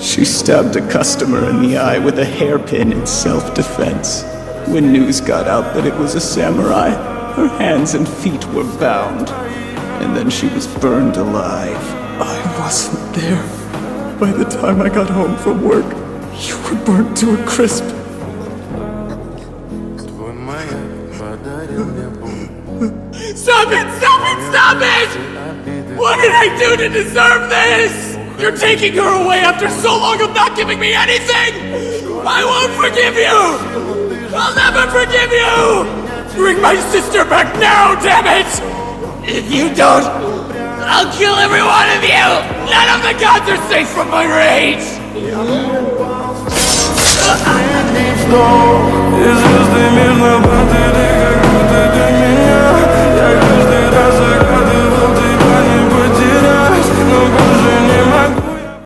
She stabbed a customer in the eye with a hairpin in self-defense. When news got out that it was a samurai, her hands and feet were bound. And then she was burned alive. I wasn't there. By the time I got home from work, you were burnt to a crisp. Stop it! Stop it! Stop it! What did I do to deserve this? You're taking her away after so long of not giving me anything! I won't forgive you! I'll never forgive you! Bring my sister back now, damn it! If you don't, I'll kill every one of you! None of the gods are safe from my rage! Если ты мирно